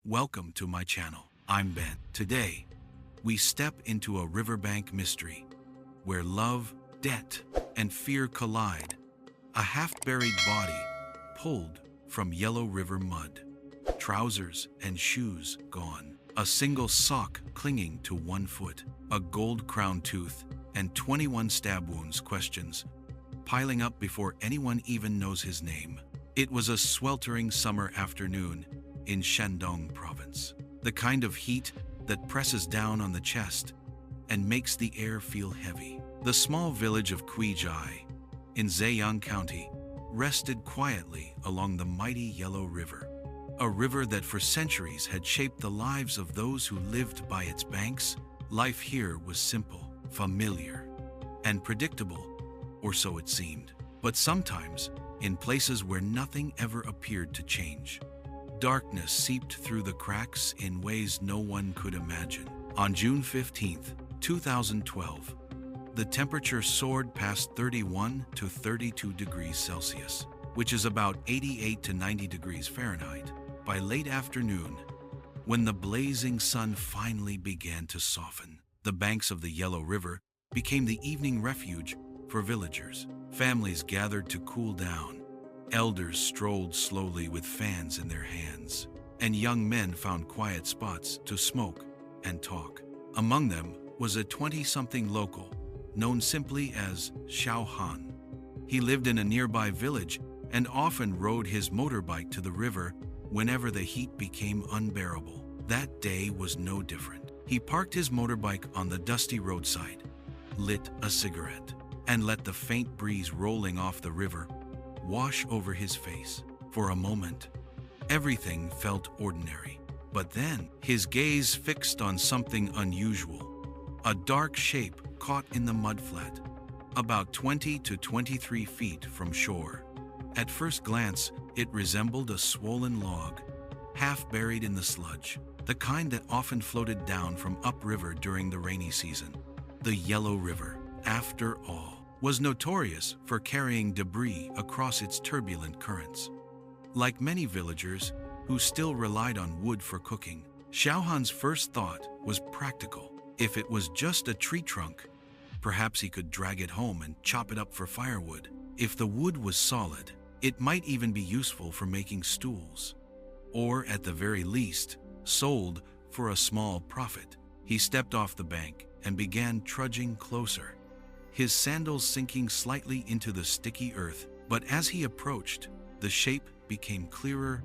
Welcome to my channel. I'm Ben. Today, we step into a riverbank mystery where love, debt, and fear collide. A half-buried body pulled from yellow river mud. Trousers and shoes gone. A single sock clinging to one foot. A gold-crowned tooth and 21 stab wounds. Questions piling up before anyone even knows his name. It was a sweltering summer afternoon in Shandong province. The kind of heat that presses down on the chest and makes the air feel heavy. The small village of Kuijai in Zhejiang County rested quietly along the mighty Yellow River, a river that for centuries had shaped the lives of those who lived by its banks. Life here was simple, familiar, and predictable, or so it seemed. But sometimes, in places where nothing ever appeared to change, darkness seeped through the cracks in ways no one could imagine. On June 15, 2012, the temperature soared past 31 to 32 degrees Celsius, which is about 88 to 90 degrees Fahrenheit. By late afternoon, when the blazing sun finally began to soften, the banks of the Yellow River became the evening refuge for villagers. Families gathered to cool down. Elders strolled slowly with fans in their hands, and young men found quiet spots to smoke and talk. Among them was a 20-something local, known simply as Xiao Han. He lived in a nearby village and often rode his motorbike to the river whenever the heat became unbearable. That day was no different. He parked his motorbike on the dusty roadside, lit a cigarette, and let the faint breeze rolling off the river wash over his face. For a moment, everything felt ordinary. But then, his gaze fixed on something unusual. A dark shape caught in the mudflat, about 20 to 23 feet from shore. At first glance, it resembled a swollen log, half buried in the sludge, the kind that often floated down from upriver during the rainy season. The Yellow River, after all, was notorious for carrying debris across its turbulent currents. Like many villagers who still relied on wood for cooking, Xiaohan's first thought was practical. If it was just a tree trunk, perhaps he could drag it home and chop it up for firewood. If the wood was solid, it might even be useful for making stools, or at the very least, sold for a small profit. He stepped off the bank and began trudging closer, his sandals sinking slightly into the sticky earth. But as he approached, the shape became clearer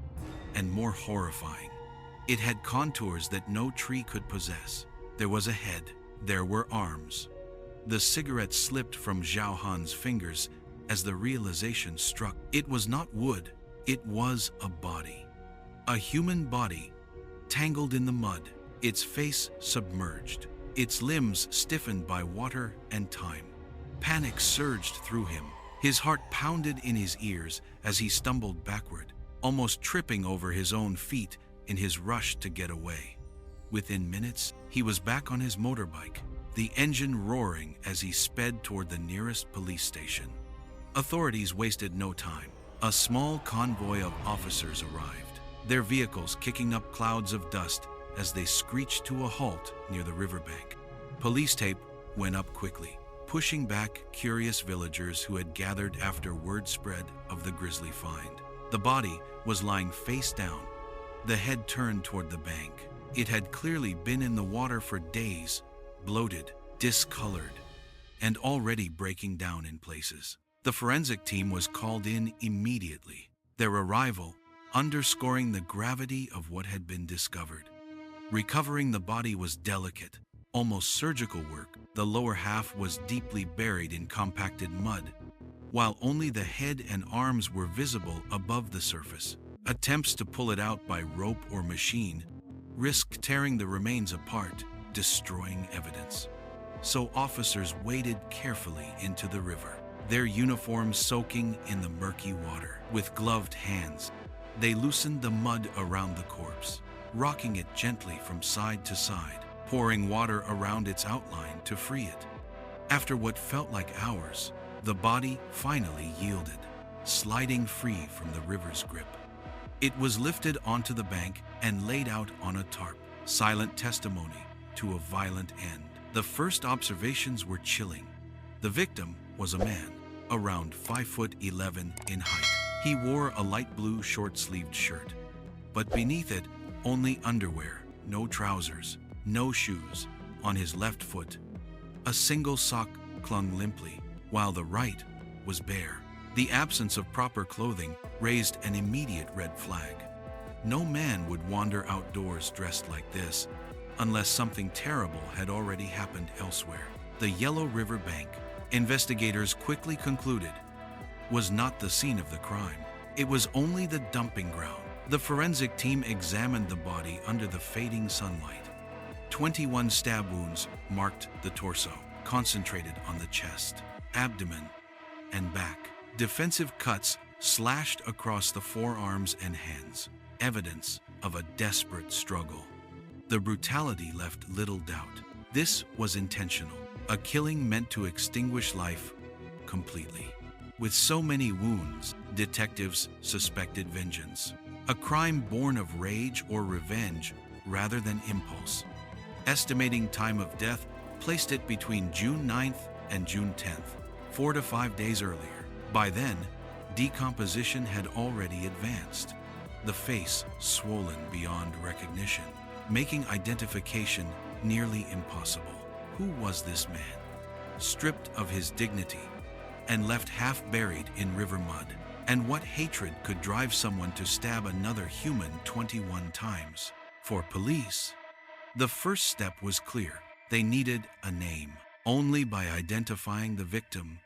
and more horrifying. It had contours that no tree could possess. There was a head. There were arms. The cigarette slipped from Zhao Han's fingers as the realization struck. It was not wood. It was a body. A human body, tangled in the mud, its face submerged, its limbs stiffened by water and time. Panic surged through him. His heart pounded in his ears as he stumbled backward, almost tripping over his own feet in his rush to get away. Within minutes, he was back on his motorbike, the engine roaring as he sped toward the nearest police station. Authorities wasted no time. A small convoy of officers arrived, their vehicles kicking up clouds of dust as they screeched to a halt near the riverbank. Police tape went up quickly, pushing back curious villagers who had gathered after word spread of the grisly find. The body was lying face down, the head turned toward the bank. It had clearly been in the water for days, bloated, discolored, and already breaking down in places. The forensic team was called in immediately, their arrival underscoring the gravity of what had been discovered. Recovering the body was delicate, almost surgical work. The lower half was deeply buried in compacted mud, while only the head and arms were visible above the surface. Attempts to pull it out by rope or machine risked tearing the remains apart, destroying evidence. So officers waded carefully into the river, their uniforms soaking in the murky water. With gloved hands, they loosened the mud around the corpse, rocking it gently from side to side, pouring water around its outline to free it. After what felt like hours, the body finally yielded, sliding free from the river's grip. It was lifted onto the bank and laid out on a tarp, silent testimony to a violent end. The first observations were chilling. The victim was a man, around 5'11" in height. He wore a light blue short-sleeved shirt, but beneath it, only underwear, no trousers, no shoes. On his left foot, a single sock clung limply, while the right was bare. The absence of proper clothing raised an immediate red flag. No man would wander outdoors dressed like this, unless something terrible had already happened elsewhere. The yellow riverbank, investigators quickly concluded, was not the scene of the crime. It was only the dumping ground. The forensic team examined the body under the fading sunlight. 21 stab wounds marked the torso, concentrated on the chest, abdomen, and back. Defensive cuts slashed across the forearms and hands, evidence of a desperate struggle. The brutality left little doubt. This was intentional, a killing meant to extinguish life completely. With so many wounds, detectives suspected vengeance, a crime born of rage or revenge rather than impulse. Estimating time of death placed it between June 9th and June 10th, 4 to 5 days earlier. By then, decomposition had already advanced, the face swollen beyond recognition, making identification nearly impossible. Who was this man? Stripped of his dignity and left half buried in river mud. And what hatred could drive someone to stab another human 21 times? For police, the first step was clear. They needed a name. Only by identifying the victim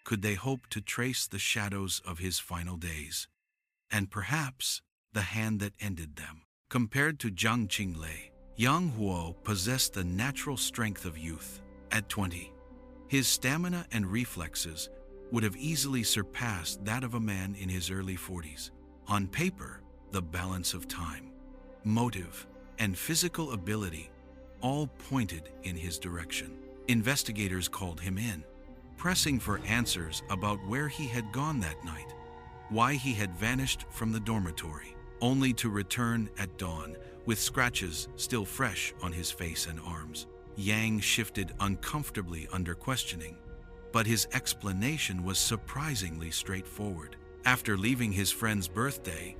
could they hope to trace the shadows of his final days, and perhaps the hand that ended them. Compared to Jiang Qinglei, Yang Huo possessed the natural strength of youth. At 20, his stamina and reflexes would have easily surpassed that of a man in his early 40s. On paper, the balance of time, motive, and physical ability all pointed in his direction. Investigators called him in, pressing for answers about where he had gone that night, why he had vanished from the dormitory, only to return at dawn with scratches still fresh on his face and arms. Yang shifted uncomfortably under questioning, but his explanation was surprisingly straightforward. After leaving his friend's birthday,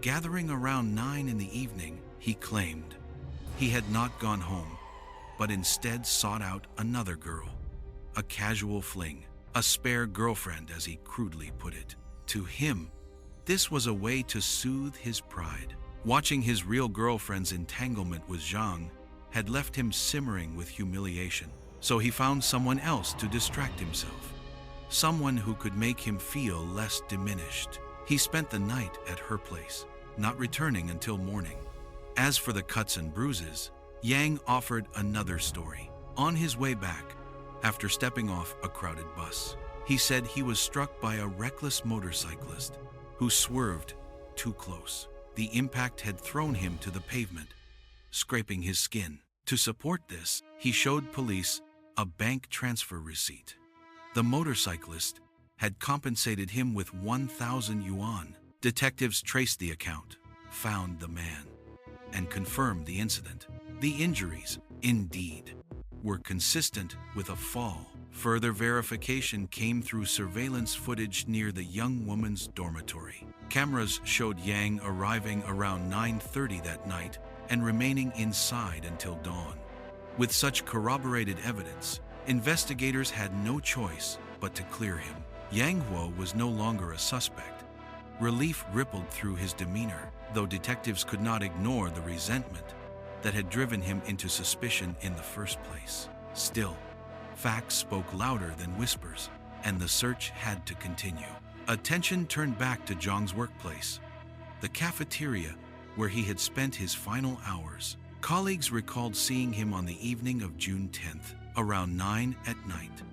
gathering around 9 in the evening, he claimed he had not gone home, but instead sought out another girl. A casual fling, a spare girlfriend as he crudely put it. To him, this was a way to soothe his pride. Watching his real girlfriend's entanglement with Zhang had left him simmering with humiliation, so he found someone else to distract himself, someone who could make him feel less diminished. He spent the night at her place, not returning until morning. As for the cuts and bruises, Yang offered another story. On his way back, after stepping off a crowded bus, he said he was struck by a reckless motorcyclist who swerved too close. The impact had thrown him to the pavement, scraping his skin. To support this, he showed police a bank transfer receipt. The motorcyclist had compensated him with 1,000 yuan. Detectives traced the account, found the man, and confirmed the incident. The injuries, indeed, were consistent with a fall. Further verification came through surveillance footage near the young woman's dormitory. Cameras showed Yang arriving around 9:30 that night and remaining inside until dawn. With such corroborated evidence, investigators had no choice but to clear him. Yang Huo was no longer a suspect. Relief rippled through his demeanor, though detectives could not ignore the resentment that had driven him into suspicion in the first place. Still, facts spoke louder than whispers, and the search had to continue. Attention turned back to Zhang's workplace, the cafeteria where he had spent his final hours. Colleagues recalled seeing him on the evening of June 10th, around 9 at night,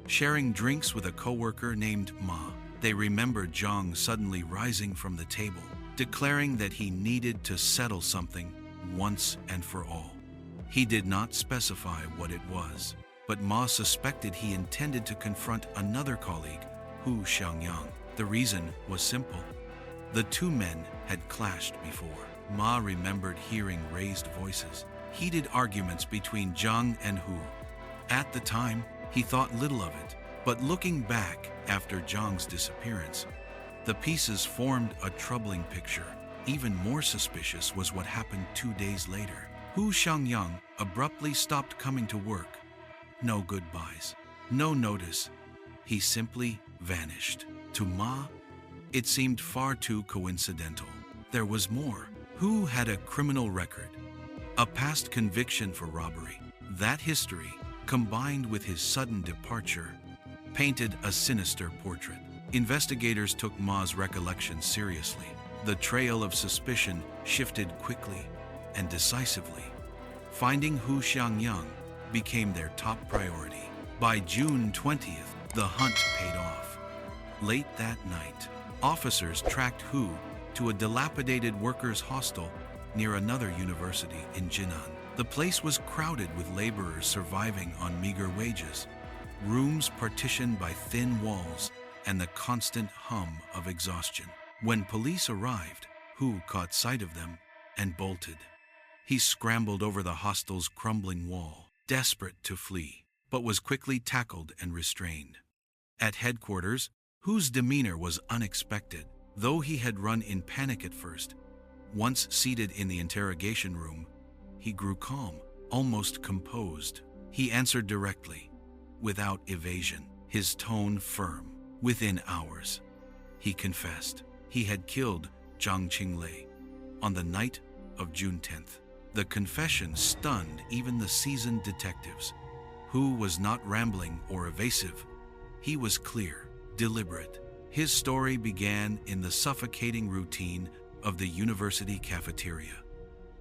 sharing drinks with a coworker named Ma. They remembered Zhang suddenly rising from the table, declaring that he needed to settle something once and for all. He did not specify what it was, but Ma suspected he intended to confront another colleague, Hu Xiangyang. The reason was simple. The two men had clashed before. Ma remembered hearing raised voices, heated arguments between Zhang and Hu. At the time, he thought little of it, but looking back after Zhang's disappearance, the pieces formed a troubling picture. Even more suspicious was what happened 2 days later. Hu Xiangyang abruptly stopped coming to work. No goodbyes, no notice. He simply vanished. To Ma, it seemed far too coincidental. There was more. Hu had a criminal record, a past conviction for robbery. That history, combined with his sudden departure, painted a sinister portrait. Investigators took Ma's recollection seriously. The trail of suspicion shifted quickly and decisively. Finding Hu Xiangyang became their top priority. By June 20th, the hunt paid off. Late that night, officers tracked Hu to a dilapidated workers' hostel near another university in Jinan. The place was crowded with laborers surviving on meager wages, rooms partitioned by thin walls, and the constant hum of exhaustion. When police arrived, Hu caught sight of them and bolted. He scrambled over the hostel's crumbling wall, desperate to flee, but was quickly tackled and restrained. At headquarters, Hu's demeanor was unexpected. Though he had run in panic at first, once seated in the interrogation room, he grew calm, almost composed. He answered directly, without evasion, his tone firm. Within hours, he confessed he had killed Zhang Qinglei on the night of June 10th. The confession stunned even the seasoned detectives. Hu was not rambling or evasive. He was clear, deliberate. His story began in the suffocating routine of the university cafeteria,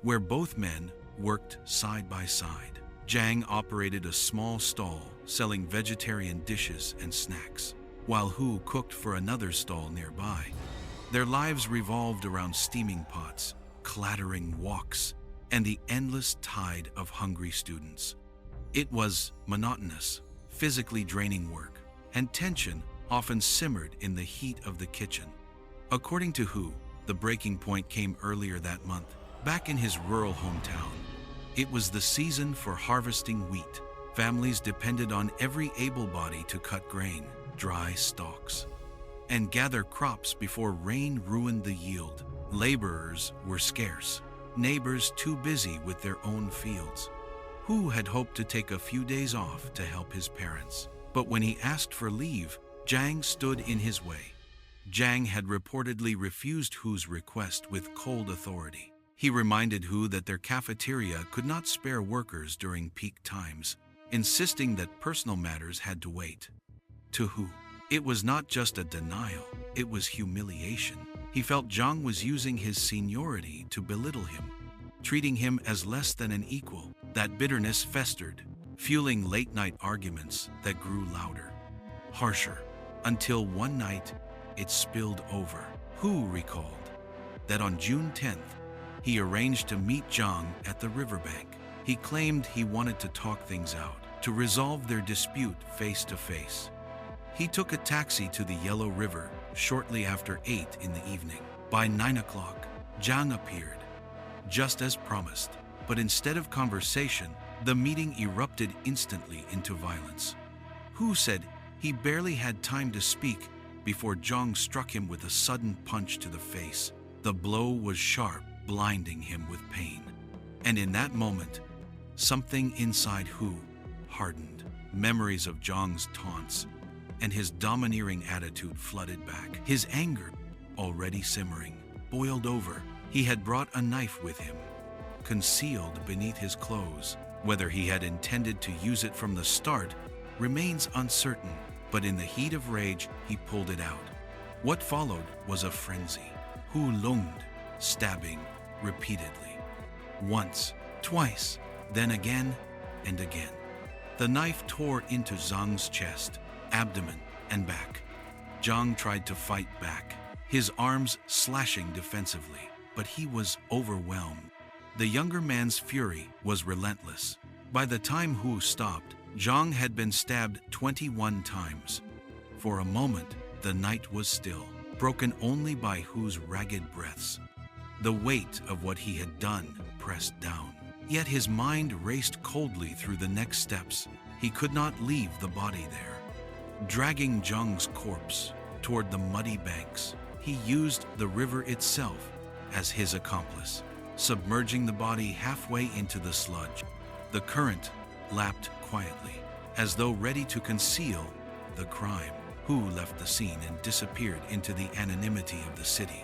where both men worked side by side. Zhang operated a small stall selling vegetarian dishes and snacks, while Hu cooked for another stall nearby. Their lives revolved around steaming pots, clattering woks, and the endless tide of hungry students. It was monotonous, physically draining work, and tension often simmered in the heat of the kitchen. According to Hu, the breaking point came earlier that month, back in his rural hometown. It was the season for harvesting wheat. Families depended on every able-body to cut grain, dry stalks, and gather crops before rain ruined the yield. Laborers were scarce, neighbors too busy with their own fields. Hu had hoped to take a few days off to help his parents, but when he asked for leave, Zhang stood in his way. Zhang had reportedly refused Hu's request with cold authority. He reminded Hu that their cafeteria could not spare workers during peak times, insisting that personal matters had to wait. To Hu, it was not just a denial, it was humiliation. He felt Zhang was using his seniority to belittle him, treating him as less than an equal. That bitterness festered, fueling late-night arguments that grew louder, harsher, until one night it spilled over. Hu recalled that on June 10th, he arranged to meet Zhang at the riverbank. He claimed he wanted to talk things out, to resolve their dispute face to face. He took a taxi to the Yellow River shortly after 8 in the evening. By 9 o'clock, Zhang appeared, just as promised. But instead of conversation, the meeting erupted instantly into violence. Hu said he barely had time to speak before Zhang struck him with a sudden punch to the face. The blow was sharp, blinding him with pain. And in that moment, something inside Hu hardened. Memories of Zhang's taunts and his domineering attitude flooded back. His anger, already simmering, boiled over. He had brought a knife with him, concealed beneath his clothes. Whether he had intended to use it from the start remains uncertain, but in the heat of rage, he pulled it out. What followed was a frenzy. Hu lunged, stabbing repeatedly. Once, twice, then again and again. The knife tore into Zhang's chest, abdomen, and back. Zhang tried to fight back, his arms slashing defensively, but he was overwhelmed. The younger man's fury was relentless. By the time Hu stopped, Zhang had been stabbed 21 times. For a moment, the night was still. broken only by Hu's ragged breaths. The weight of what he had done pressed down. Yet his mind raced coldly through the next steps. He could not leave the body there. Dragging Zhang's corpse toward the muddy banks, he used the river itself as his accomplice, submerging the body halfway into the sludge. The current lapped quietly, as though ready to conceal the crime. Hu left the scene and disappeared into the anonymity of the city.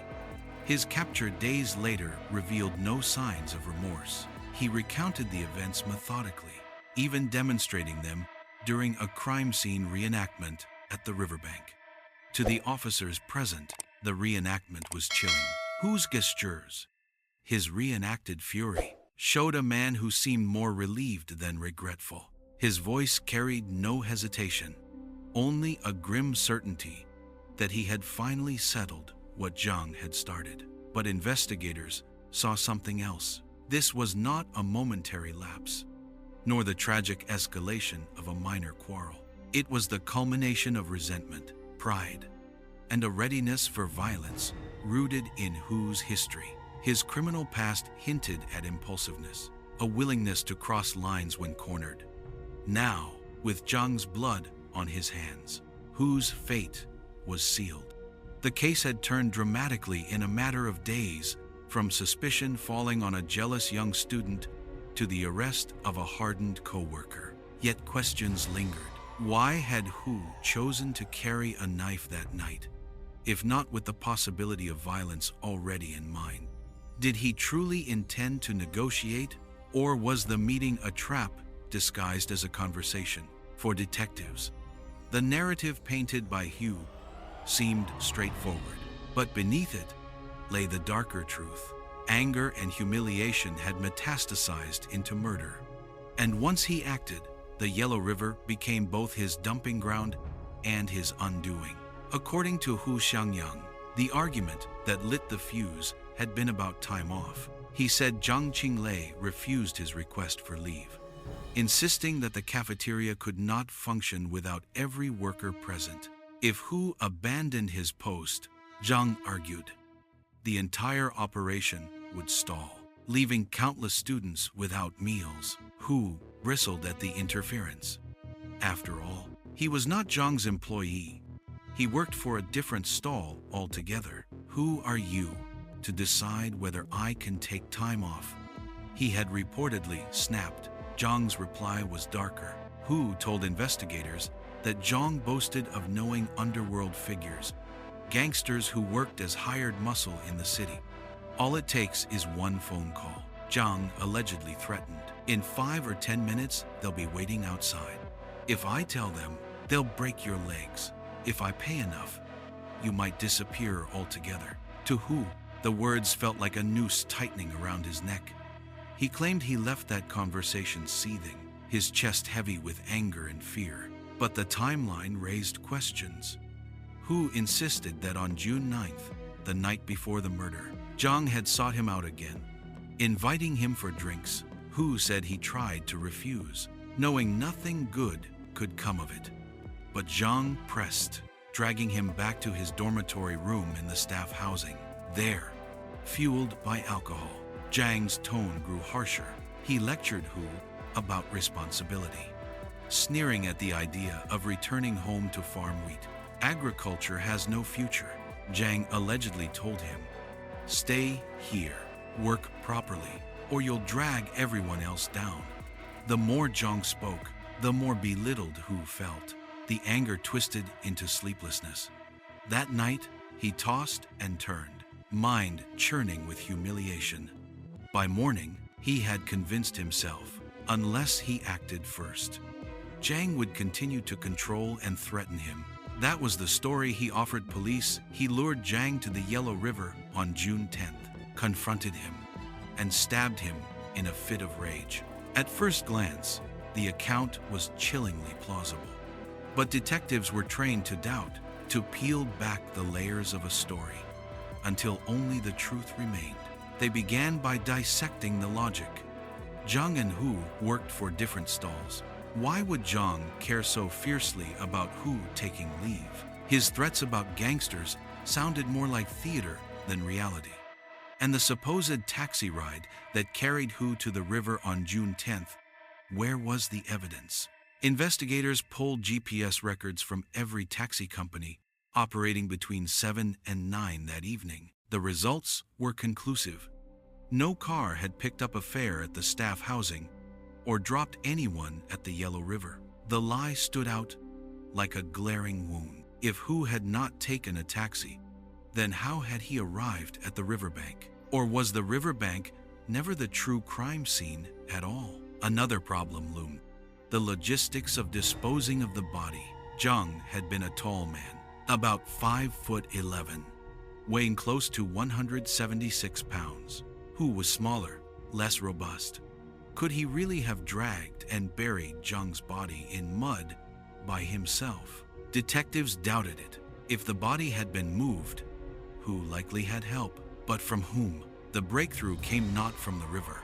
His capture days later revealed no signs of remorse. He recounted the events methodically, even demonstrating them during a crime scene reenactment at the riverbank. To the officers present, the reenactment was chilling. Hu's gestures, his reenacted fury, showed a man who seemed more relieved than regretful. His voice carried no hesitation, only a grim certainty that he had finally settled what Zhang had started. But investigators saw something else. This was not a momentary lapse, nor the tragic escalation of a minor quarrel. It was the culmination of resentment, pride, and a readiness for violence rooted in Hu's history. His criminal past hinted at impulsiveness, a willingness to cross lines when cornered. Now, with Zhang's blood on his hands, Hu's fate was sealed. The case had turned dramatically in a matter of days, from suspicion falling on a jealous young student to the arrest of a hardened co-worker. Yet questions lingered. Why had Hu chosen to carry a knife that night, if not with the possibility of violence already in mind? Did he truly intend to negotiate, or was the meeting a trap disguised as a conversation? For detectives, the narrative painted by Hu seemed straightforward, but beneath it lay the darker truth. Anger and humiliation had metastasized into murder. And once he acted, the Yellow River became both his dumping ground and his undoing. According to Hu Xiangyang, the argument that lit the fuse had been about time off. He said Zhang Qinglei refused his request for leave, insisting that the cafeteria could not function without every worker present. If Hu abandoned his post, Zhang argued, the entire operation would stall, leaving countless students without meals. Hu bristled at the interference. After all, he was not Zhang's employee. He worked for a different stall altogether. Who are you to decide whether I can take time off? He had reportedly snapped. Zhang's reply was darker. Hu told investigators that Zhang boasted of knowing underworld figures, gangsters who worked as hired muscle in the city. All it takes is one phone call. Zhang allegedly threatened. In 5 or 10 minutes, they'll be waiting outside. If I tell them, they'll break your legs. If I pay enough, you might disappear altogether. To Hu, the words felt like a noose tightening around his neck. He claimed he left that conversation seething, his chest heavy with anger and fear. But the timeline raised questions. Hu insisted that on June 9th, the night before the murder, Zhang had sought him out again, inviting him for drinks. Hu said he tried to refuse, knowing nothing good could come of it. But Zhang pressed, dragging him back to his dormitory room in the staff housing. There, fueled by alcohol, Zhang's tone grew harsher. He lectured Hu about responsibility, sneering at the idea of returning home to farm wheat. Agriculture has no future, Zhang allegedly told him. Stay here, work properly, or you'll drag everyone else down. The more Zhang spoke, the more belittled Hu felt. The anger twisted into sleeplessness. That night, he tossed and turned, mind churning with humiliation. By morning, he had convinced himself, unless he acted first, Zhang would continue to control and threaten him. That was the story he offered police. He lured Zhang to the Yellow River on June 10th, confronted him, and stabbed him in a fit of rage. At first glance, the account was chillingly plausible. But detectives were trained to doubt, to peel back the layers of a story, until only the truth remained. They began by dissecting the logic. Zhang and Hu worked for different stalls. Why would Zhang care so fiercely about Hu taking leave? His threats about gangsters sounded more like theater than reality. And the supposed taxi ride that carried Hu to the river on June 10th, where was the evidence? Investigators pulled GPS records from every taxi company operating between 7 and 9 that evening. The results were conclusive. No car had picked up a fare at the staff housing or dropped anyone at the Yellow River. The lie stood out like a glaring wound. If Hu had not taken a taxi, then how had he arrived at the riverbank? Or was the riverbank never the true crime scene at all? Another problem loomed: the logistics of disposing of the body. Zhang had been a tall man, about 5'11", weighing close to 176 pounds. Hu was smaller, less robust. Could he really have dragged and buried Zhang's body in mud by himself? Detectives doubted it. If the body had been moved, Hu likely had help. But from whom? The breakthrough came not from the river,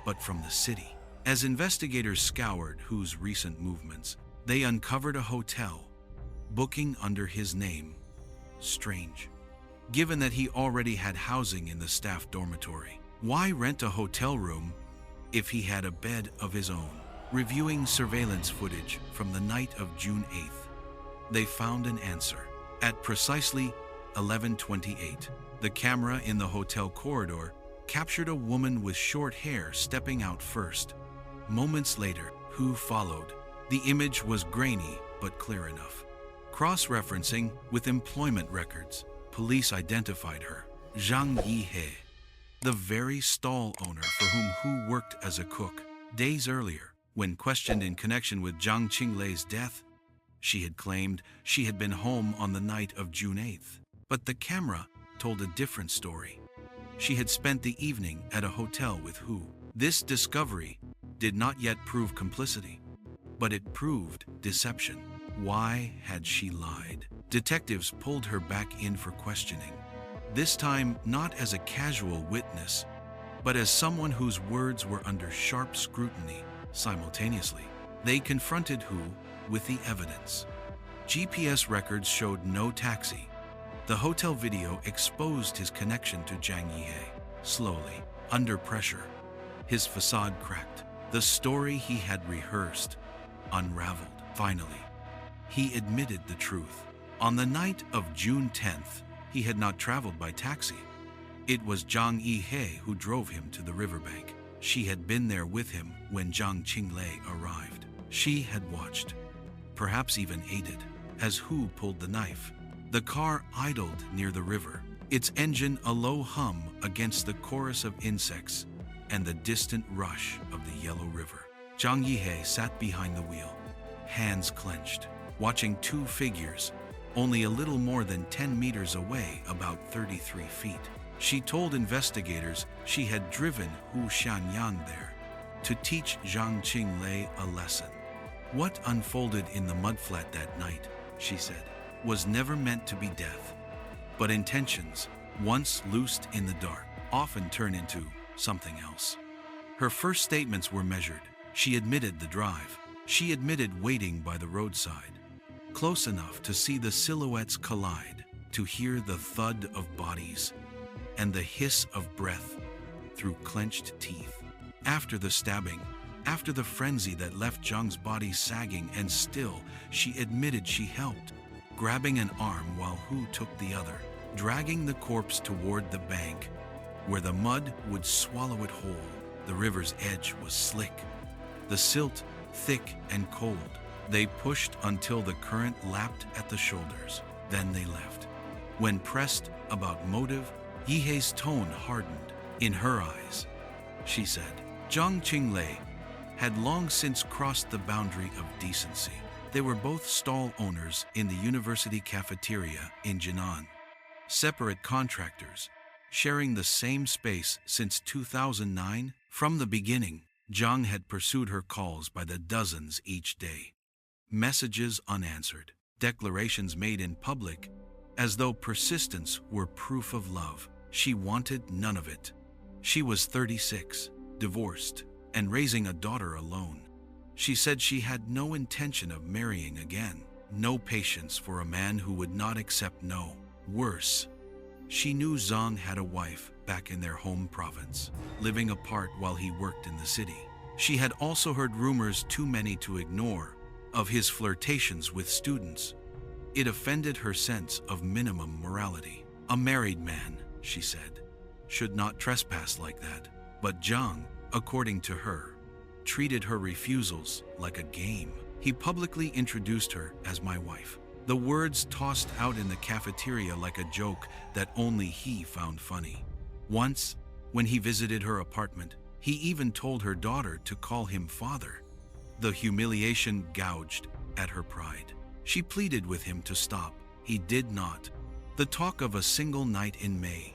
but from the city. As investigators scoured Hu's recent movements, they uncovered a hotel, booking under his name. Strange, given that he already had housing in the staff dormitory. Why rent a hotel room if he had a bed of his own? Reviewing surveillance footage from the night of June 8th, they found an answer. At precisely 11:28, the camera in the hotel corridor captured a woman with short hair stepping out first. Moments later, Hu followed. The image was grainy but clear enough. Cross-referencing with employment records, police identified her, Zhang Yihe, the very stall owner for whom Hu worked as a cook. Days earlier, when questioned in connection with Zhang Qinglei's death, she had claimed she had been home on the night of June 8th. But the camera told a different story. She had spent the evening at a hotel with Hu. This discovery did not yet prove complicity, but it proved deception. Why had she lied? Detectives pulled her back in for questioning, this time not as a casual witness, but as someone whose words were under sharp scrutiny simultaneously. They confronted Hu with the evidence. GPS records showed no taxi. The hotel video exposed his connection to Zhang Yihe. Slowly, under pressure, his facade cracked. The story he had rehearsed unraveled. Finally, he admitted the truth. On the night of June 10th, he had not traveled by taxi. It was Zhang Yihe who drove him to the riverbank. She had been there with him when Zhang Qinglei arrived. She had watched, perhaps even aided, as Hu pulled the knife. The car idled near the river, its engine a low hum against the chorus of insects and the distant rush of the Yellow River. Zhang Yihe sat behind the wheel, hands clenched, watching two figures only a little more than 10 meters away, about 33 feet. She told investigators she had driven Hu Xianyang there to teach Zhang Qinglei a lesson. What unfolded in the mudflat that night, she said, was never meant to be death. But intentions, once loosed in the dark, often turn into something else. Her first statements were measured. She admitted the drive. She admitted waiting by the roadside, close enough to see the silhouettes collide, to hear the thud of bodies and the hiss of breath through clenched teeth. After the stabbing, after the frenzy that left Zhang's body sagging and still, she admitted she helped, grabbing an arm while Hu took the other, dragging the corpse toward the bank, where the mud would swallow it whole. The river's edge was slick, the silt thick and cold. They pushed until the current lapped at the shoulders. Then they left. When pressed about motive, Yihe's tone hardened. In her eyes, she said, Zhang Qinglei had long since crossed the boundary of decency. They were both stall owners in the university cafeteria in Jinan, separate contractors, sharing the same space since 2009. From the beginning, Zhang had pursued her calls by the dozens each day. Messages unanswered, declarations made in public, as though persistence were proof of love. She wanted none of it. She was 36, divorced, and raising a daughter alone. She said she had no intention of marrying again, no patience for a man who would not accept no. Worse, she knew Zhang had a wife back in their home province, living apart while he worked in the city. She had also heard rumors, too many to ignore, of his flirtations with students. It offended her sense of minimum morality. A married man, she said, should not trespass like that. But Zhang, according to her, treated her refusals like a game. He publicly introduced her as my wife. The words tossed out in the cafeteria like a joke that only he found funny. Once, when he visited her apartment, he even told her daughter to call him father. The humiliation gouged at her pride. She pleaded with him to stop. He did not. The talk of a single night in May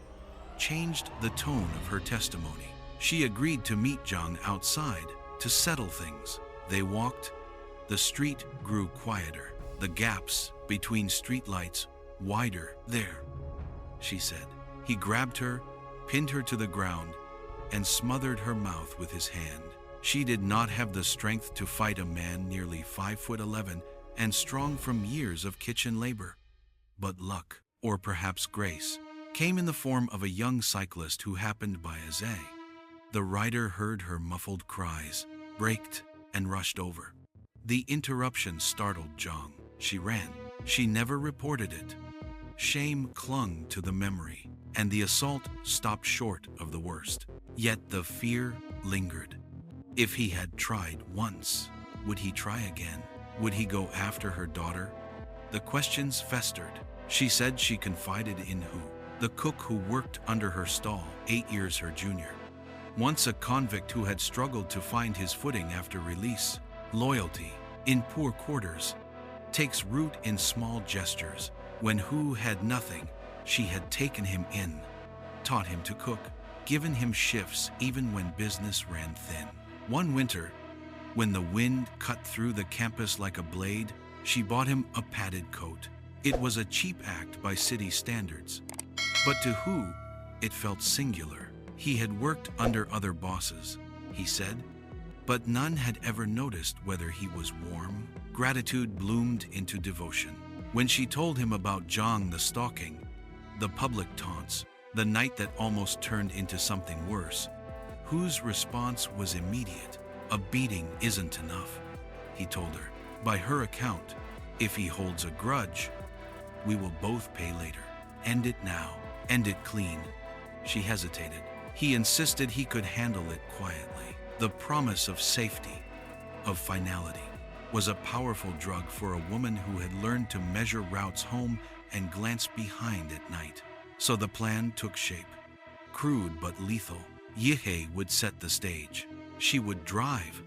changed the tone of her testimony. She agreed to meet Zhang outside to settle things. They walked. The street grew quieter. The gaps between streetlights wider. There, she said. He grabbed her, pinned her to the ground, and smothered her mouth with his hand. She did not have the strength to fight a man nearly 5'11" and strong from years of kitchen labor. But luck, or perhaps grace, came in the form of a young cyclist who happened by as a. The rider heard her muffled cries, braked, and rushed over. The interruption startled Zhang. She ran. She never reported it. Shame clung to the memory, and the assault stopped short of the worst. Yet the fear lingered. If he had tried once, would he try again? Would he go after her daughter? The questions festered. She said she confided in Hu, the cook who worked under her stall, 8 years her junior. Once a convict who had struggled to find his footing after release. Loyalty, in poor quarters, takes root in small gestures. When Hu had nothing, she had taken him in, taught him to cook, given him shifts even when business ran thin. One winter, when the wind cut through the campus like a blade, she bought him a padded coat. It was a cheap act by city standards, but to Hu, it felt singular. He had worked under other bosses, he said, but none had ever noticed whether he was warm. Gratitude bloomed into devotion. When she told him about Zhang, the stalking, the public taunts, the night that almost turned into something worse, Hu's response was immediate. A beating isn't enough, he told her. By her account, if he holds a grudge, we will both pay later. End it now. End it clean. She hesitated. He insisted he could handle it quietly. The promise of safety, of finality, was a powerful drug for a woman who had learned to measure routes home and glance behind at night. So the plan took shape. Crude but lethal, Yihei would set the stage. She would drive.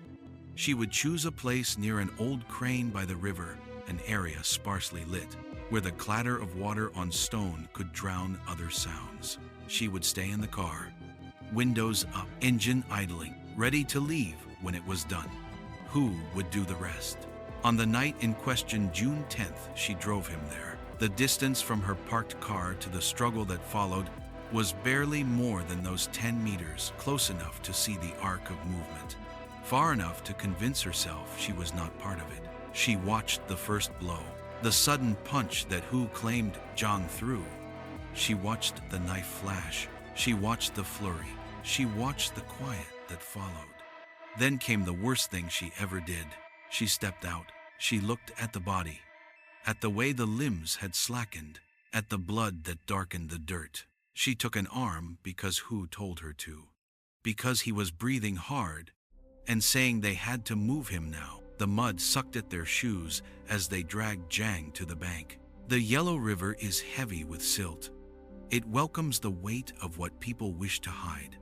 She would choose a place near an old crane by the river, an area sparsely lit, where the clatter of water on stone could drown other sounds. She would stay in the car, windows up, engine idling, ready to leave when it was done. Hu would do the rest. On the night in question, June 10th, she drove him there. The distance from her parked car to the struggle that followed was barely more than those 10 meters, close enough to see the arc of movement, far enough to convince herself she was not part of it. She watched the first blow, the sudden punch that Hu claimed Zhang threw. She watched the knife flash. She watched the flurry. She watched the quiet that followed. Then came the worst thing she ever did. She stepped out. She looked at the body, at the way the limbs had slackened, at the blood that darkened the dirt. She took an arm because Hu told her to, because he was breathing hard and saying they had to move him now. The mud sucked at their shoes as they dragged Zhang to the bank. The yellow river is heavy with silt. It welcomes the weight of what people wish to hide.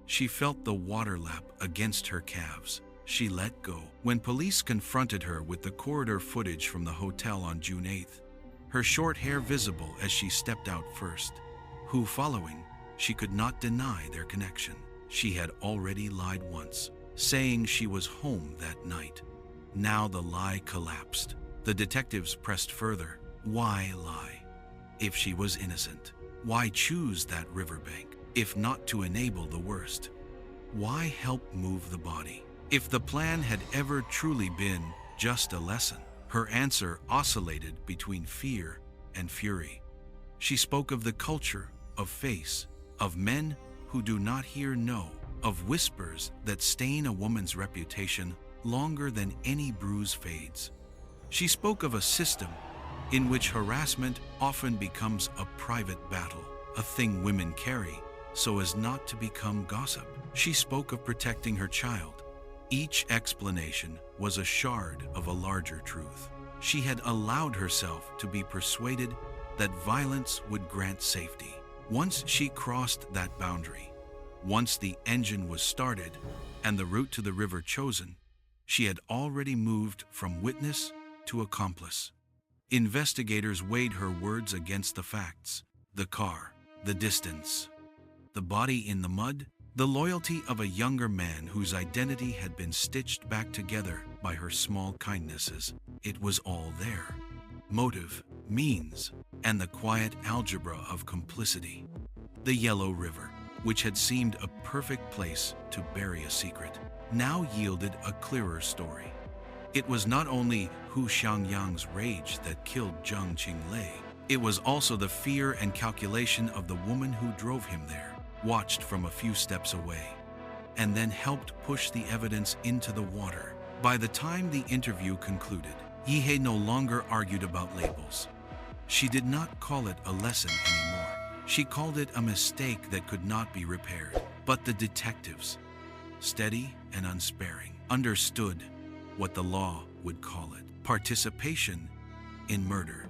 She felt the water lap against her calves. She let go. When police confronted her with the corridor footage from the hotel on June 8th, her short hair visible as she stepped out first, Hu following, she could not deny their connection. She had already lied once, saying she was home that night. Now the lie collapsed. The detectives pressed further. Why lie? If she was innocent, why choose that riverbank, if not to enable the worst? Why help move the body? If the plan had ever truly been just a lesson, her answer oscillated between fear and fury. She spoke of the culture, of face, of men who do not hear no, of whispers that stain a woman's reputation longer than any bruise fades. She spoke of a system in which harassment often becomes a private battle, a thing women carry so as not to become gossip. She spoke of protecting her child. Each explanation was a shard of a larger truth. She had allowed herself to be persuaded that violence would grant safety. Once she crossed that boundary, once the engine was started and the route to the river chosen, she had already moved from witness to accomplice. Investigators weighed her words against the facts: the car, the distance, the body in the mud, the loyalty of a younger man whose identity had been stitched back together by her small kindnesses. It was all there. Motive, means, and the quiet algebra of complicity. The Yellow River, which had seemed a perfect place to bury a secret, now yielded a clearer story. It was not only Hu Xiangyang's rage that killed Zhang Qinglei, it was also the fear and calculation of the woman who drove him there, watched from a few steps away, and then helped push the evidence into the water. By the time the interview concluded, Yihe no longer argued about labels. She did not call it a lesson anymore. She called it a mistake that could not be repaired. But the detectives, steady and unsparing, understood what the law would call it: participation in murder,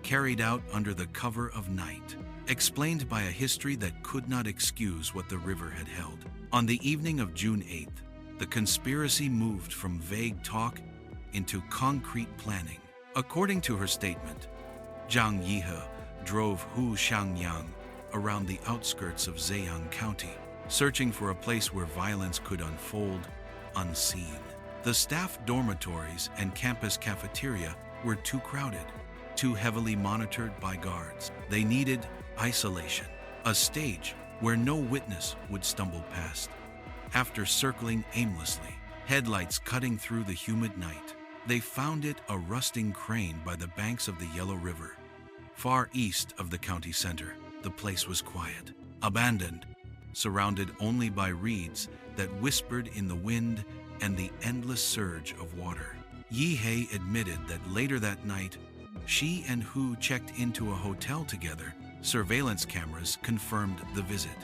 carried out under the cover of night, explained by a history that could not excuse what the river had held. On the evening of June 8th, the conspiracy moved from vague talk into concrete planning. According to her statement, Zhang Yihe drove Hu Xiangyang around the outskirts of Zhejiang County, searching for a place where violence could unfold unseen. The staff dormitories and campus cafeteria were too crowded, too heavily monitored by guards. They needed isolation, a stage where no witness would stumble past. After circling aimlessly, headlights cutting through the humid night, they found it a rusting crane by the banks of the Yellow River. Far east of the county center, the place was quiet, abandoned, surrounded only by reeds that whispered in the wind and the endless surge of water. Yihe admitted that later that night, she and Hu checked into a hotel together. Surveillance cameras confirmed the visit,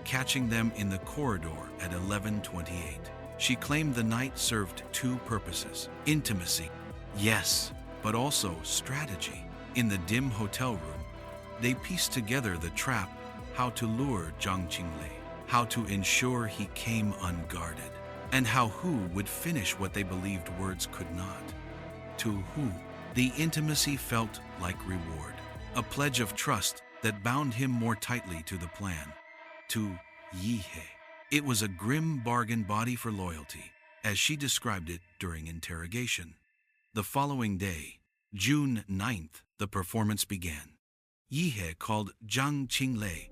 catching them in the corridor at 11:28. She claimed the night served two purposes: intimacy, yes, but also strategy. In the dim hotel room, they pieced together the trap: how to lure Zhang Qinglei, how to ensure he came unguarded, and how Hu would finish what they believed words could not. To Hu, the intimacy felt like reward, a pledge of trust that bound him more tightly to the plan. To Yihe, it was a grim bargain body for loyalty, as she described it during interrogation. The following day, June 9th, the performance began. Yihe called Zhang Qinglei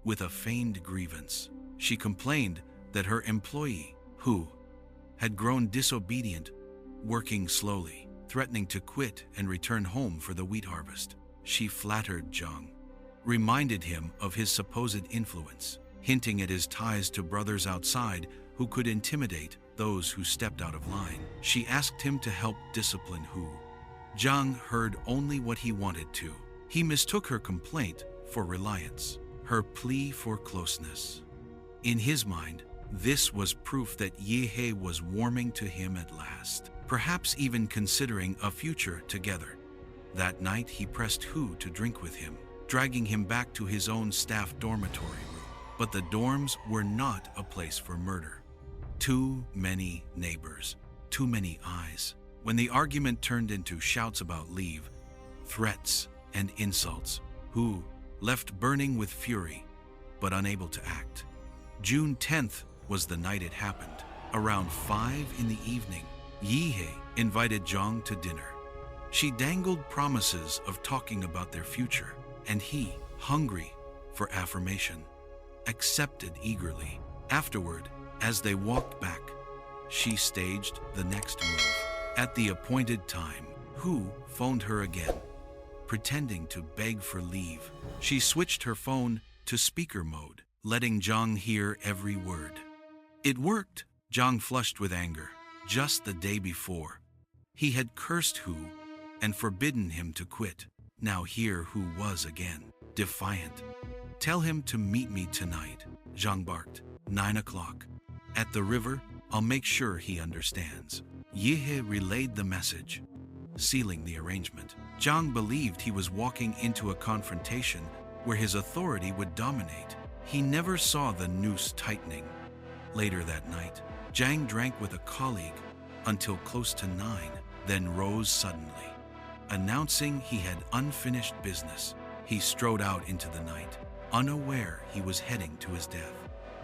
with a feigned grievance. She complained that her employee, Hu, had grown disobedient, working slowly, threatening to quit and return home for the wheat harvest. She flattered Zhang, reminded him of his supposed influence, hinting at his ties to brothers outside who could intimidate those who stepped out of line. She asked him to help discipline Hu. Zhang heard only what he wanted to. He mistook her complaint for reliance, her plea for closeness. In his mind, this was proof that Yihe was warming to him at last, perhaps even considering a future together. That night, he pressed Hu to drink with him, dragging him back to his own staff dormitory room. But the dorms were not a place for murder. Too many neighbors, too many eyes. When the argument turned into shouts about leave, threats, and insults, Hu left burning with fury, but unable to act. June 10th was the night it happened. Around 5 in the evening, Yihe invited Zhang to dinner. She dangled promises of talking about their future, and he, hungry for affirmation, accepted eagerly. Afterward, as they walked back, she staged the next move. At the appointed time, Hu phoned her again, pretending to beg for leave. She switched her phone to speaker mode, letting Zhang hear every word. It worked. Zhang flushed with anger. Just the day before, he had cursed Hu and forbidden him to quit. Now here Hu was again, defiant. "Tell him to meet me tonight," Zhang barked. 9 o'clock. At the river, I'll make sure he understands. Yihe relayed the message, sealing the arrangement. Zhang believed he was walking into a confrontation where his authority would dominate. He never saw the noose tightening. Later that night, Zhang drank with a colleague until close to 9, then rose suddenly, announcing he had unfinished business. He strode out into the night, unaware he was heading to his death.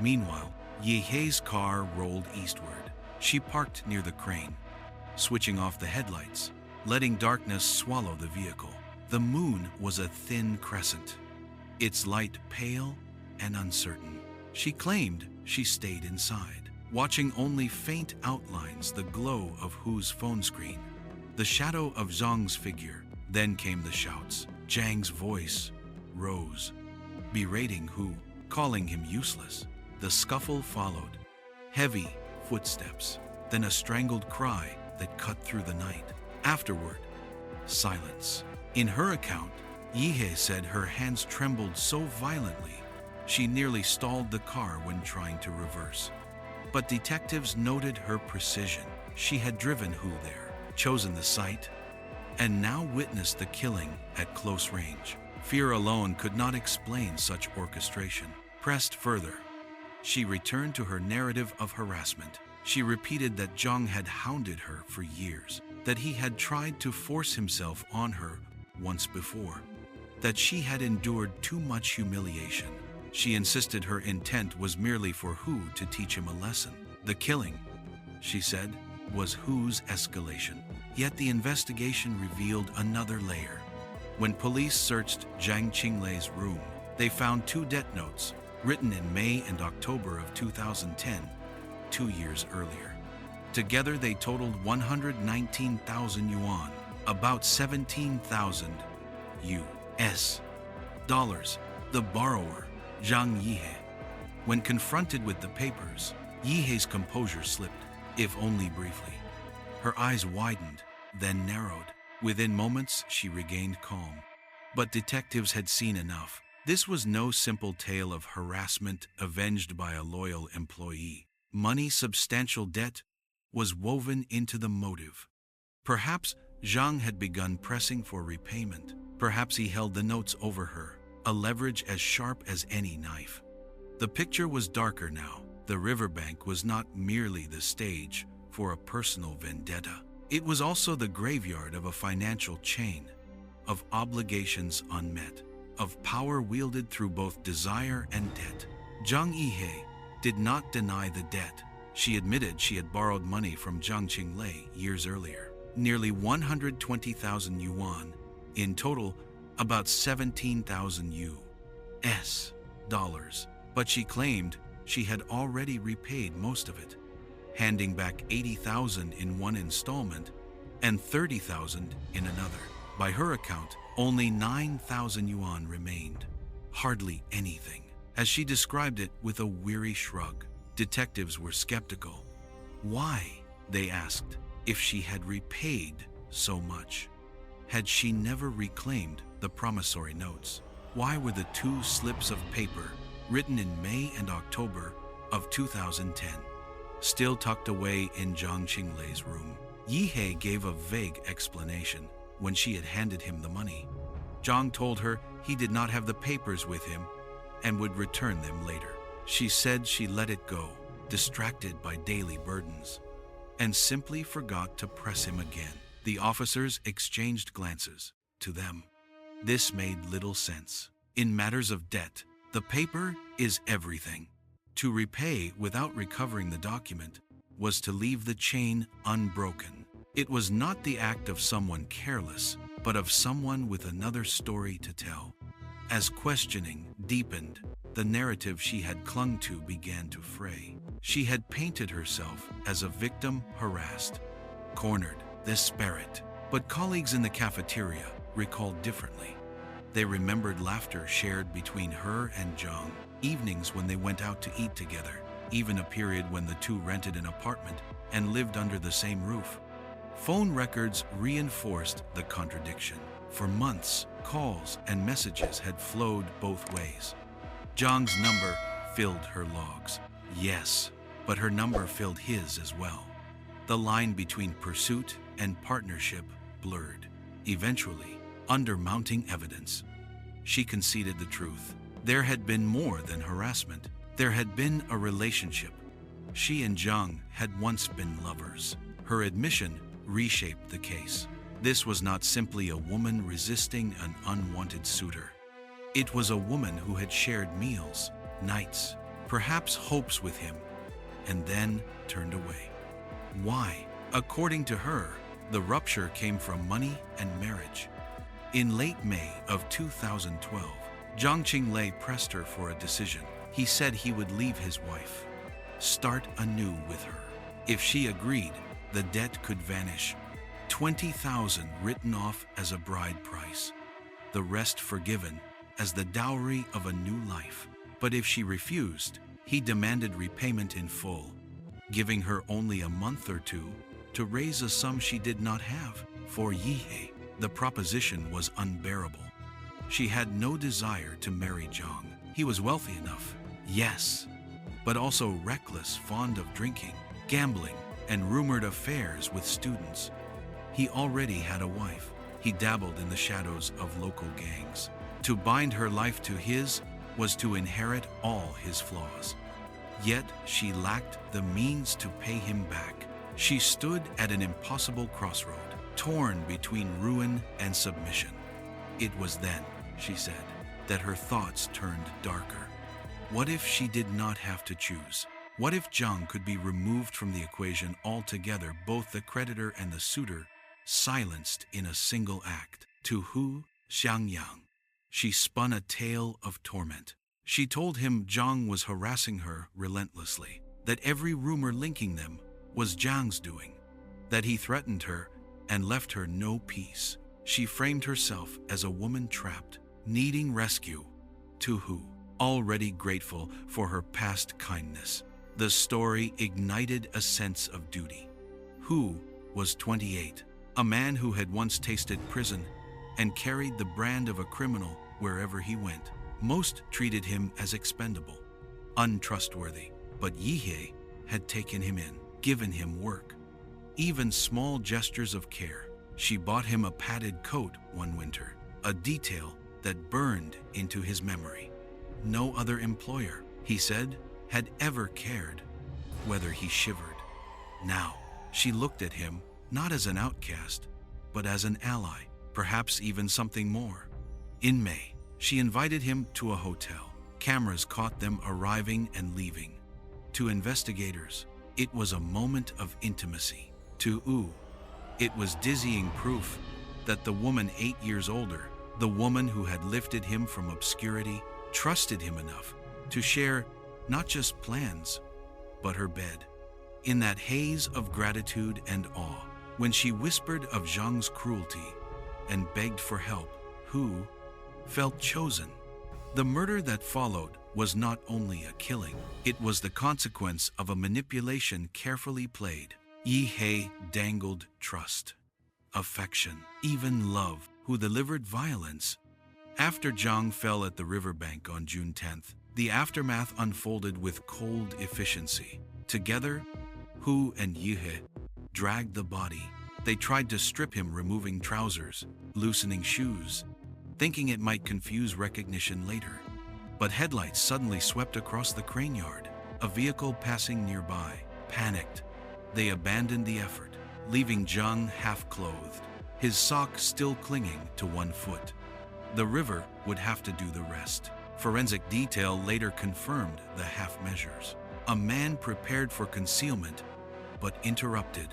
Meanwhile, Yihe's car rolled eastward. She parked near the crane, switching off the headlights, letting darkness swallow the vehicle. The moon was a thin crescent, its light pale and uncertain. She claimed she stayed inside, watching only faint outlines, the glow of Hu's phone screen, the shadow of Zhang's figure. Then came the shouts. Zhang's voice rose, berating Hu, calling him useless. The scuffle followed, heavy footsteps, then a strangled cry that cut through the night. Afterward, silence. In her account, Yihe said her hands trembled so violently she nearly stalled the car when trying to reverse. But detectives noted her precision. She had driven Hu there, chosen the site, and now witnessed the killing at close range. Fear alone could not explain such orchestration. Pressed further, she returned to her narrative of harassment. She repeated that Zhang had hounded her for years, that he had tried to force himself on her once before, that she had endured too much humiliation. She insisted her intent was merely for Hu to teach him a lesson. The killing, she said, was Hu's escalation. Yet the investigation revealed another layer. When police searched Zhang Qinglei's room, they found 2 debt notes written in May and October of 2010, 2 years earlier. Together they totaled 119,000 yuan, about 17,000 US dollars. The borrower, Zhang Yihe. When confronted with the papers, Yihe's composure slipped, if only briefly. Her eyes widened, then narrowed. Within moments, she regained calm. But detectives had seen enough. This was no simple tale of harassment avenged by a loyal employee. Money, substantial debt, was woven into the motive. Perhaps Zhang had begun pressing for repayment. Perhaps he held the notes over her, a leverage as sharp as any knife. The picture was darker now. The riverbank was not merely the stage for a personal vendetta. It was also the graveyard of a financial chain, of obligations unmet, of power wielded through both desire and debt. Zhang Yihe did not deny the debt. She admitted she had borrowed money from Zhang Qinglei years earlier, nearly 120,000 yuan, in total about 17,000 US dollars. But she claimed she had already repaid most of it, handing back 80,000 in one installment and 30,000 in another. By her account, only 9,000 yuan remained, hardly anything. As she described it with a weary shrug, detectives were skeptical. Why, they asked, if she had repaid so much? Had she never reclaimed the promissory notes? Why were the 2 slips of paper, written in May and October of 2010, still tucked away in Zhang Qinglei's room? Yihe gave a vague explanation. When she had handed him the money, Zhang told her he did not have the papers with him and would return them later. She said she let it go, distracted by daily burdens, and simply forgot to press him again. The officers exchanged glances. To them, this made little sense. In matters of debt, the paper is everything. To repay without recovering the document was to leave the chain unbroken. It was not the act of someone careless, but of someone with another story to tell. As questioning deepened, the narrative she had clung to began to fray. She had painted herself as a victim, harassed, cornered, disparate. But colleagues in the cafeteria, recalled differently. They remembered laughter shared between her and Zhang, evenings when they went out to eat together, even a period when the two rented an apartment and lived under the same roof. Phone records reinforced the contradiction. For months, calls and messages had flowed both ways. Zhang's number filled her logs. Yes, but her number filled his as well. The line between pursuit and partnership blurred. Eventually, under mounting evidence, she conceded the truth. There had been more than harassment. There had been a relationship. She and Zhang had once been lovers. Her admission reshaped the case. This was not simply a woman resisting an unwanted suitor. It was a woman who had shared meals, nights, perhaps hopes with him, and then turned away. Why? According to her, the rupture came from money and marriage. In late May of 2012, Zhang Qinglei pressed her for a decision. He said he would leave his wife, start anew with her. If she agreed, the debt could vanish. 20,000 written off as a bride price, the rest forgiven as the dowry of a new life. But if she refused, he demanded repayment in full, giving her only a month or two to raise a sum she did not have. For Yihei, the proposition was unbearable. She had no desire to marry Zhang. He was wealthy enough, yes, but also reckless, fond of drinking, gambling, and rumored affairs with students. He already had a wife. He dabbled in the shadows of local gangs. To bind her life to his was to inherit all his flaws. Yet she lacked the means to pay him back. She stood at an impossible crossroad, torn between ruin and submission. It was then, she said, that her thoughts turned darker. What if she did not have to choose? What if Zhang could be removed from the equation altogether, both the creditor and the suitor, silenced in a single act? To Hu Xiangyang, she spun a tale of torment. She told him Zhang was harassing her relentlessly, that every rumor linking them was Zhang's doing, that he threatened her and left her no peace. She framed herself as a woman trapped, needing rescue. To Hu, already grateful for her past kindness, the story ignited a sense of duty. Hu was 28, a man who had once tasted prison and carried the brand of a criminal wherever he went. Most treated him as expendable, untrustworthy, but Yihei had taken him in, given him work, even small gestures of care. She bought him a padded coat one winter, a detail that burned into his memory. No other employer, he said, had ever cared whether he shivered. Now, she looked at him not as an outcast, but as an ally, perhaps even something more. In May, she invited him to a hotel. Cameras caught them arriving and leaving. To investigators, it was a moment of intimacy. To Wu, it was dizzying proof that the woman 8 years older, the woman who had lifted him from obscurity, trusted him enough to share not just plans, but her bed. In that haze of gratitude and awe, when she whispered of Zhang's cruelty and begged for help, Hu felt chosen. The murder that followed was not only a killing, it was the consequence of a manipulation carefully played. Yihei dangled trust, affection, even love, who delivered violence. After Zhang fell at the riverbank on June 10th, the aftermath unfolded with cold efficiency. Together, Hu and Yihei dragged the body. They tried to strip him, removing trousers, loosening shoes, thinking it might confuse recognition later. But headlights suddenly swept across the crane yard. A vehicle passing nearby. Panicked, they abandoned the effort, leaving Zhang half-clothed, his sock still clinging to one foot. The river would have to do the rest. Forensic detail later confirmed the half measures. A man prepared for concealment, but interrupted.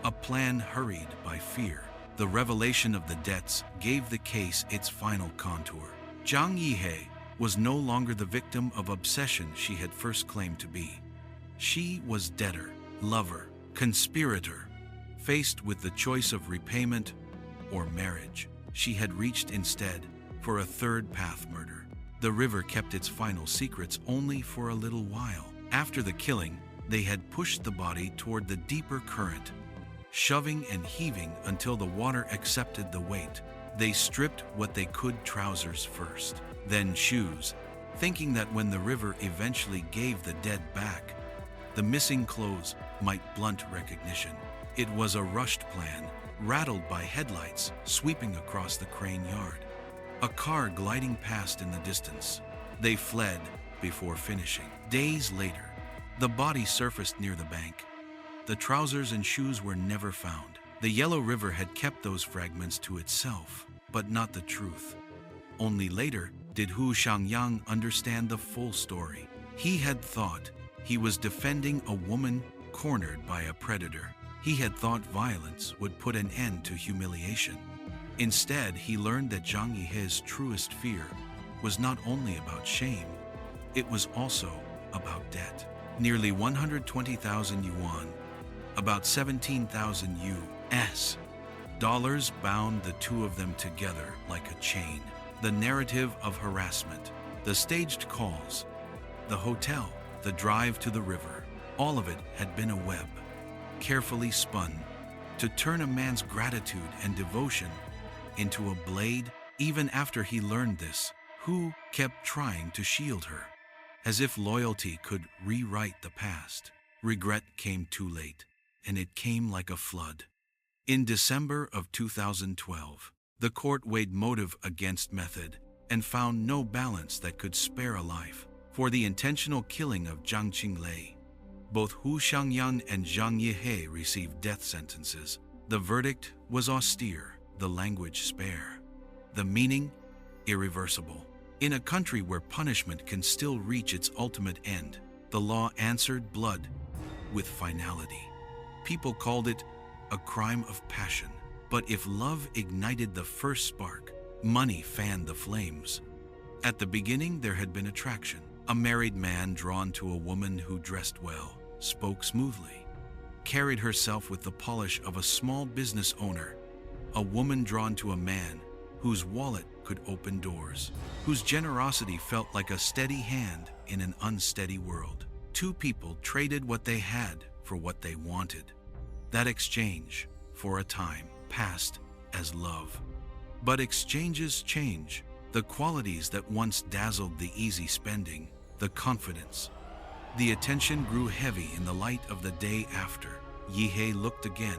A plan hurried by fear. The revelation of the debts gave the case its final contour. Zhang Yihei was no longer the victim of obsession she had first claimed to be. She was debtor, lover, conspirator, faced with the choice of repayment or marriage. she had reached instead for a third path murder. The river kept its final secrets only for a little while. After the killing, they had pushed the body toward the deeper current, shoving and heaving until the water accepted the weight. They stripped what they could: trousers first, then shoes, thinking that when the river eventually gave the dead back, the missing clothes might blunt recognition. It was a rushed plan, rattled by headlights sweeping across the crane yard. A car gliding past in the distance. They fled before finishing. Days later, the body surfaced near the bank. The trousers and shoes were never found. The Yellow River had kept those fragments to itself, but not the truth. Only later did Hu Xiangyang understand the full story. He had thought he was defending a woman cornered by a predator. He had thought violence would put an end to humiliation. Instead, he learned that Zhang Yihe's truest fear was not only about shame, it was also about debt. Nearly 120,000 yuan, about 17,000 US dollars, bound the two of them together like a chain. The narrative of harassment, the staged calls, the hotel, the drive to the river, all of it had been a web, carefully spun to turn a man's gratitude and devotion into a blade. Even after he learned this, Hu kept trying to shield her, as if loyalty could rewrite the past. Regret came too late, and it came like a flood. In December of 2012, the court weighed motive against method and found no balance that could spare a life. For the intentional killing of Zhang Qinglei, both Hu Xiangyang and Zhang Yihe received death sentences. The verdict was austere, the language spare, the meaning irreversible. In a country where punishment can still reach its ultimate end, the law answered blood with finality. People called it a crime of passion. But if love ignited the first spark, money fanned the flames. At the beginning, there had been attraction. A married man drawn to a woman who dressed well, spoke smoothly, carried herself with the polish of a small business owner. A woman drawn to a man whose wallet could open doors, whose generosity felt like a steady hand in an unsteady world. Two people traded what they had for what they wanted. That exchange, for a time, passed as love. But exchanges change. The qualities that once dazzled the easy spending, the confidence, the attention grew heavy in the light of the day after. Yihe looked again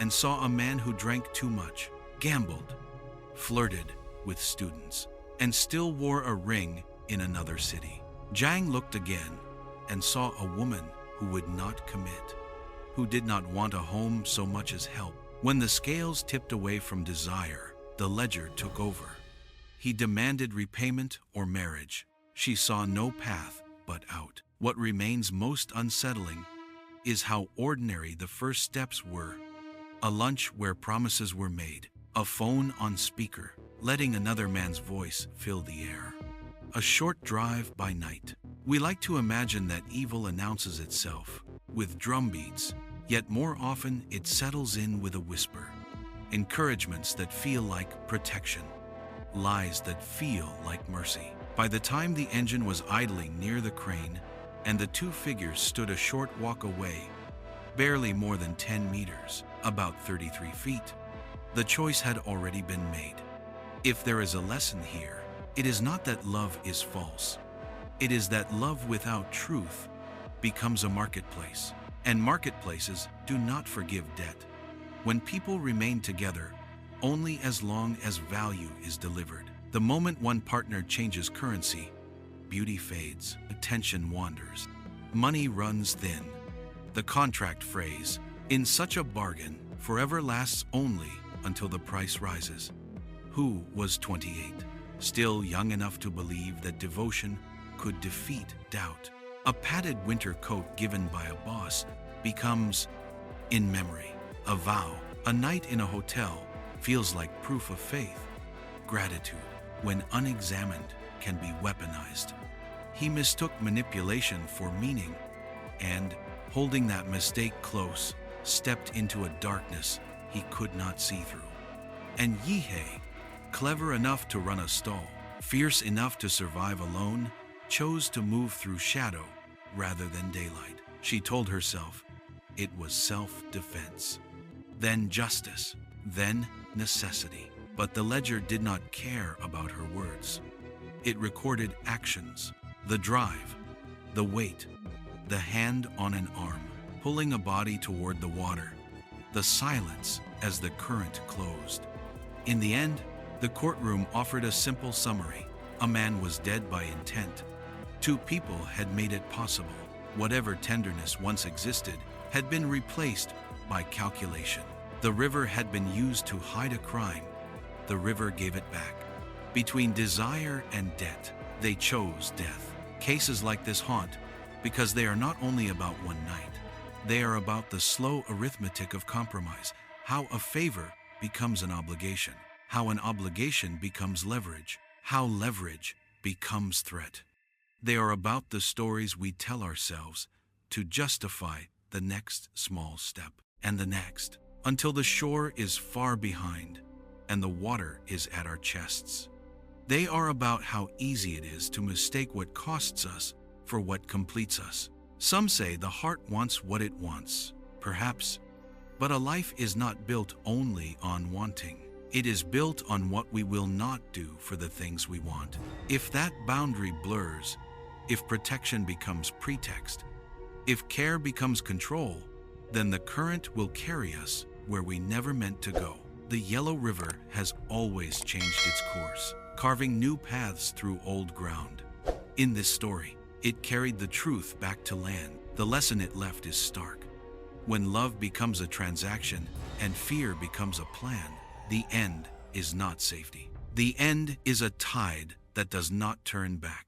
and saw a man who drank too much, gambled, flirted with students, and still wore a ring in another city. Zhang looked again and saw a woman who would not commit, who did not want a home so much as help. When the scales tipped away from desire, the ledger took over. He demanded repayment or marriage. She saw no path but out. What remains most unsettling is how ordinary the first steps were. A lunch where promises were made, a phone on speaker, letting another man's voice fill the air, a short drive by night. We like to imagine that evil announces itself with drumbeats, yet more often it settles in with a whisper. Encouragements that feel like protection, lies that feel like mercy. By the time the engine was idling near the crane and the two figures stood a short walk away, barely more than 10 meters, about 33 feet, the choice had already been made. If there is a lesson here, it is not that love is false. It is that love without truth becomes a marketplace, and marketplaces do not forgive debt. When people remain together only as long as value is delivered, the moment one partner changes currency, beauty fades, attention wanders, money runs thin. The contract phrase, "In such a bargain," forever lasts only until the price rises. Hu was 28, still young enough to believe that devotion could defeat doubt. A padded winter coat given by a boss becomes, in memory, a vow. A night in a hotel feels like proof of faith. Gratitude, when unexamined, can be weaponized. He mistook manipulation for meaning, and, holding that mistake close, stepped into a darkness he could not see through. And Yihe, clever enough to run a stall, fierce enough to survive alone, chose to move through shadow rather than daylight. She told herself it was self-defense, then justice, then necessity. But the ledger did not care about her words. It recorded actions, the drive, the weight, the hand on an arm, pulling a body toward the water, the silence as the current closed. In the end, the courtroom offered a simple summary. A man was dead by intent. Two people had made it possible. Whatever tenderness once existed had been replaced by calculation. The river had been used to hide a crime. The river gave it back. Between desire and debt, they chose death. Cases like this haunt because they are not only about one night. They are about the slow arithmetic of compromise, how a favor becomes an obligation, how an obligation becomes leverage, how leverage becomes threat. They are about the stories we tell ourselves to justify the next small step and the next, until the shore is far behind and the water is at our chests. They are about how easy it is to mistake what costs us for what completes us. Some say the heart wants what it wants, perhaps, but a life is not built only on wanting. It is built on what we will not do for the things we want. If that boundary blurs, if protection becomes pretext, if care becomes control, then the current will carry us where we never meant to go. The Yellow River has always changed its course, carving new paths through old ground. In this story, it carried the truth back to land. The lesson it left is stark. When love becomes a transaction and fear becomes a plan, the end is not safety. The end is a tide that does not turn back.